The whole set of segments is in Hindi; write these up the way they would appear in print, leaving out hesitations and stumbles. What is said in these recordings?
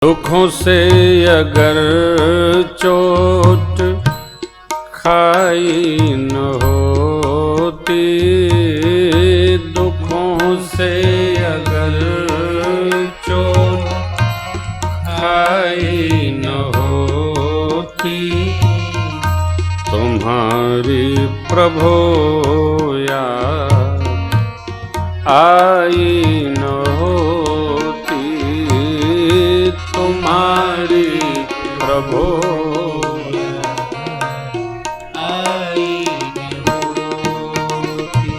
दुखों से अगर चोट खाई न होती, दुखों से अगर चोट खाई न होती, तुम्हारी प्रभु याद आई न होती, तुम्हारी प्रभु आई न होती।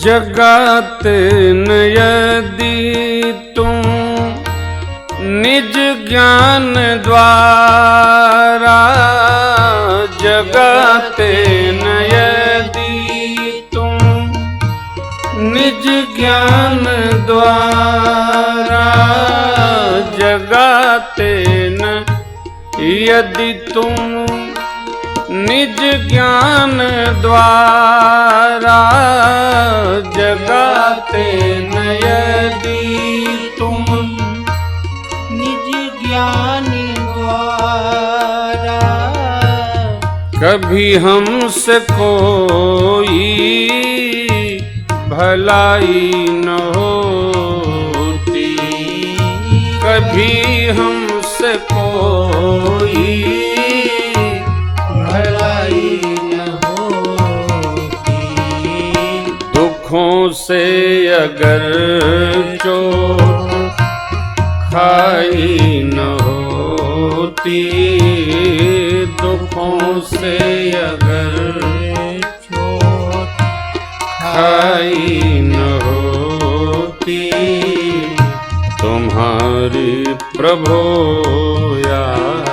जगाते न यदि तुम निज ज्ञान द्वारा, जगाते न यदि तुम निज ज्ञान द्वारा, जगाते न यदि तुम निज ज्ञान द्वारा, जगाते न यदि तुम निज ज्ञान द्वारा, कभी हमसे कोई भलाई न होती, कभी हमसे कोई भलाई न होती। दुखों से अगर चोट खाई न होती, दुखों से अगर चोट खाई न होती, तुम्हारी प्रभु याद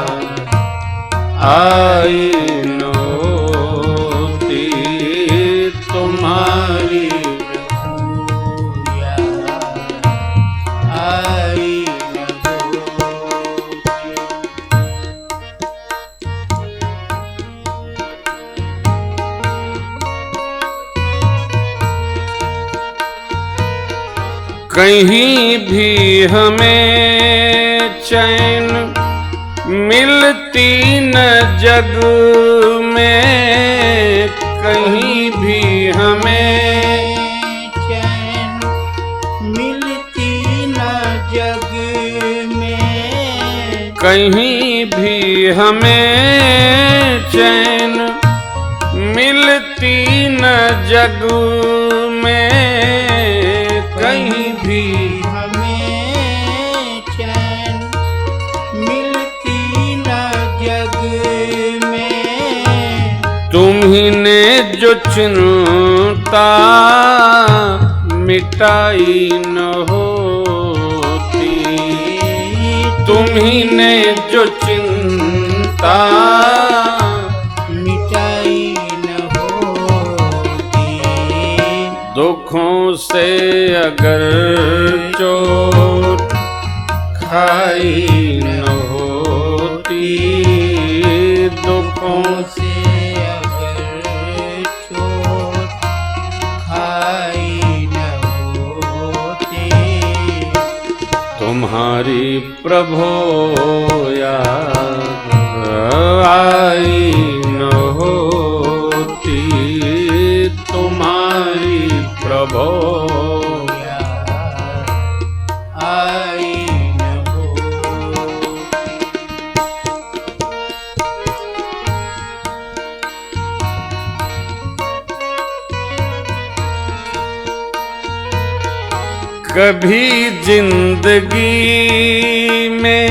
आई न होती, तुम्हारी आई न होती। कहीं भी हमें चैन मिलती न जग में, कहीं भी हमें चैन मिलती न जग में, कहीं भी हमें चैन मिलती न जग में, कहीं भी हमें चैन मिलती न जग में। तुम्ही ने जो चिंता मिटाई न होती, तुम्ही ने जो चिंता मिटाई न होती। दुखों से अगर चोट खाई न होती, दुखों से अगर चोट खाई न होती, तुम्हारी प्रभु याद आई न होती, तुम्हारी प्रभु आई न होती। कभी जिंदगी में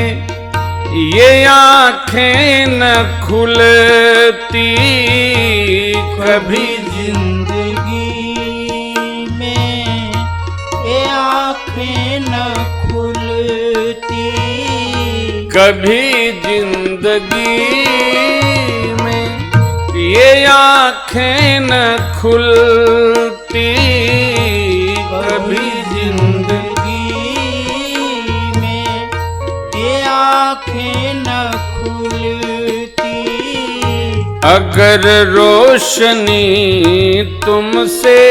ये आँखें न खुलती, कभी जिंदगी में ये आँखें न खुलती, कभी जिंदगी में ये आंखें न खुलती कभी जिंदगी में, ये आँखें न खुलती। अगर रोशनी तुमसे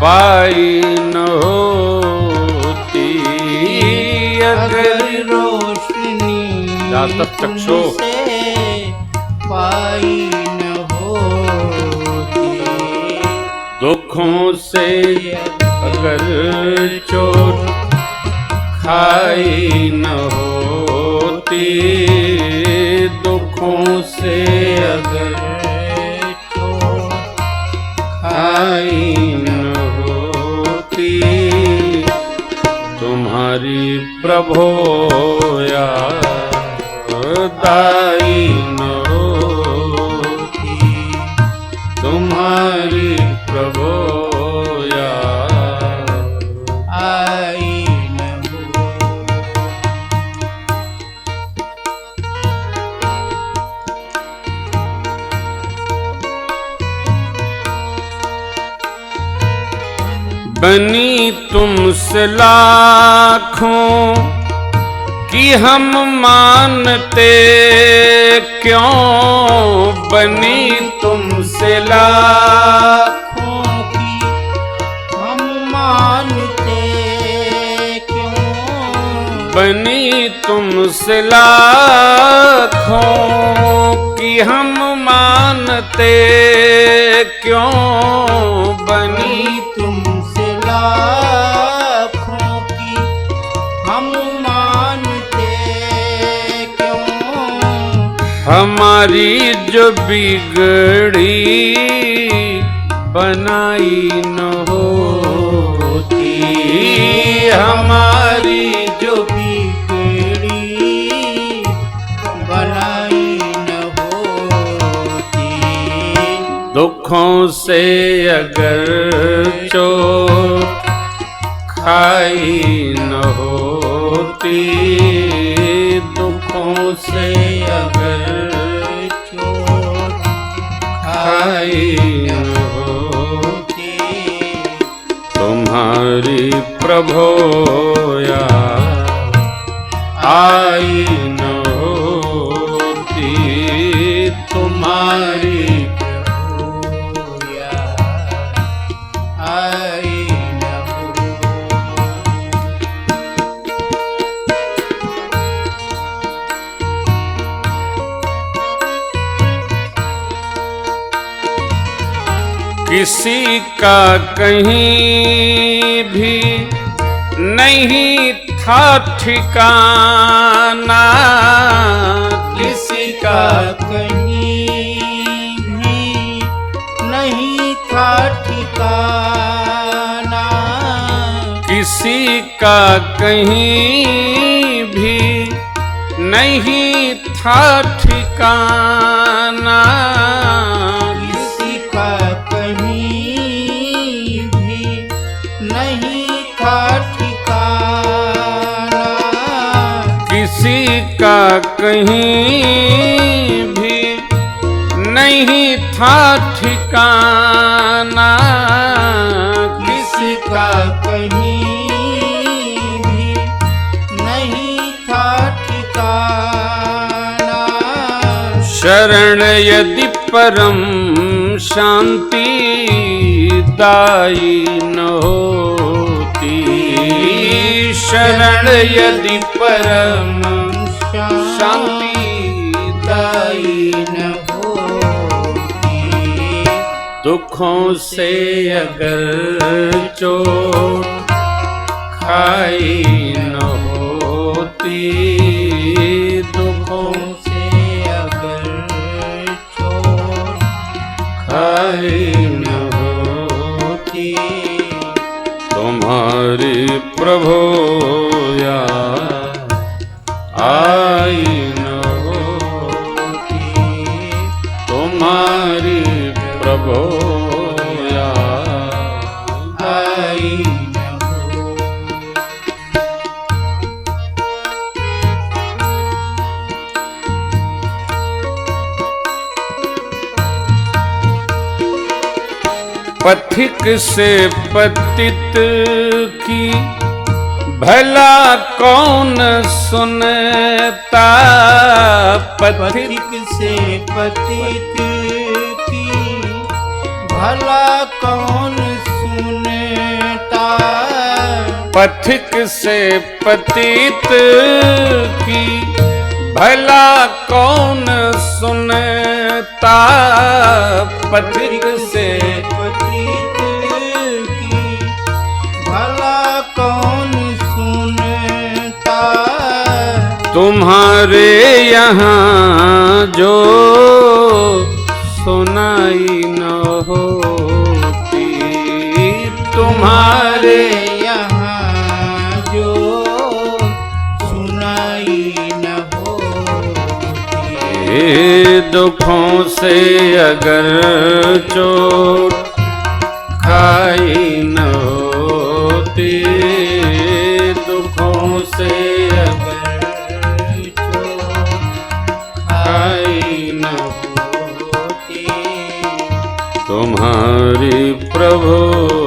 पाई न होती, अगर रोशनी चक्षु तुमसे पाई न होती, दुखों से अगर चोट खाई न होती, दुखों से अगर चोट खाई न होती, तुम्हारी प्रभो दाई न होती, तुम्हारी प्रभो आई न हो। बनी तुमसे लाखों कि हम मानते क्यों, बनी तुमसे लाखों की हम मानते क्यों, बनी तुमसे लाखों कि हम मानते क्यों, बनी तुमसे लाखों की हम मानते क्यों, हमारी जो बिगड़ी बनाई न होती, हमारी जो बिगड़ी बनाई न होती, दुखों से अगर चोट खाई न होती, दुखों से अगर चोट खाई न होती, तुम्हारी प्रभो आई न होती, तुम्हारी आई न हो। किसी का कहीं भी नहीं था ठिकाना, किसी का कहीं भी नहीं था ठिकाना, किसी का कहीं भी नहीं था ठिकाना, किसी का कहीं भी नहीं था ठिकाना, किसी का कहीं भी नहीं था ठिकाना, किसी का कहीं भी नहीं था ठिकाना, शरण यदि परम शांति दाई न होती, शरण यदि परम शांति दाई न होती, दुखों से अगर चोट खाई न होती, दुखों से अगर चोट खाई न होती, तुम्हारी प्रभो आई न होती, तुम्हारी प्रभो आई न हो। पथिक से पतित की भला कौन सुनता। पथिक पथिक से पतित की भला कौन सुनता। पथिक से पतित की भला कौन सुनता। पथिक से पतित की भला कौन सुनता। तुम्हारे यहाँ जो सुनाई न होती। तुम्हारे यहाँ जो सुनाई न होती। दुखों से अगर चोट खाई न होती। दुखों से अगर खाई न होती। तुम्हारी प्रभु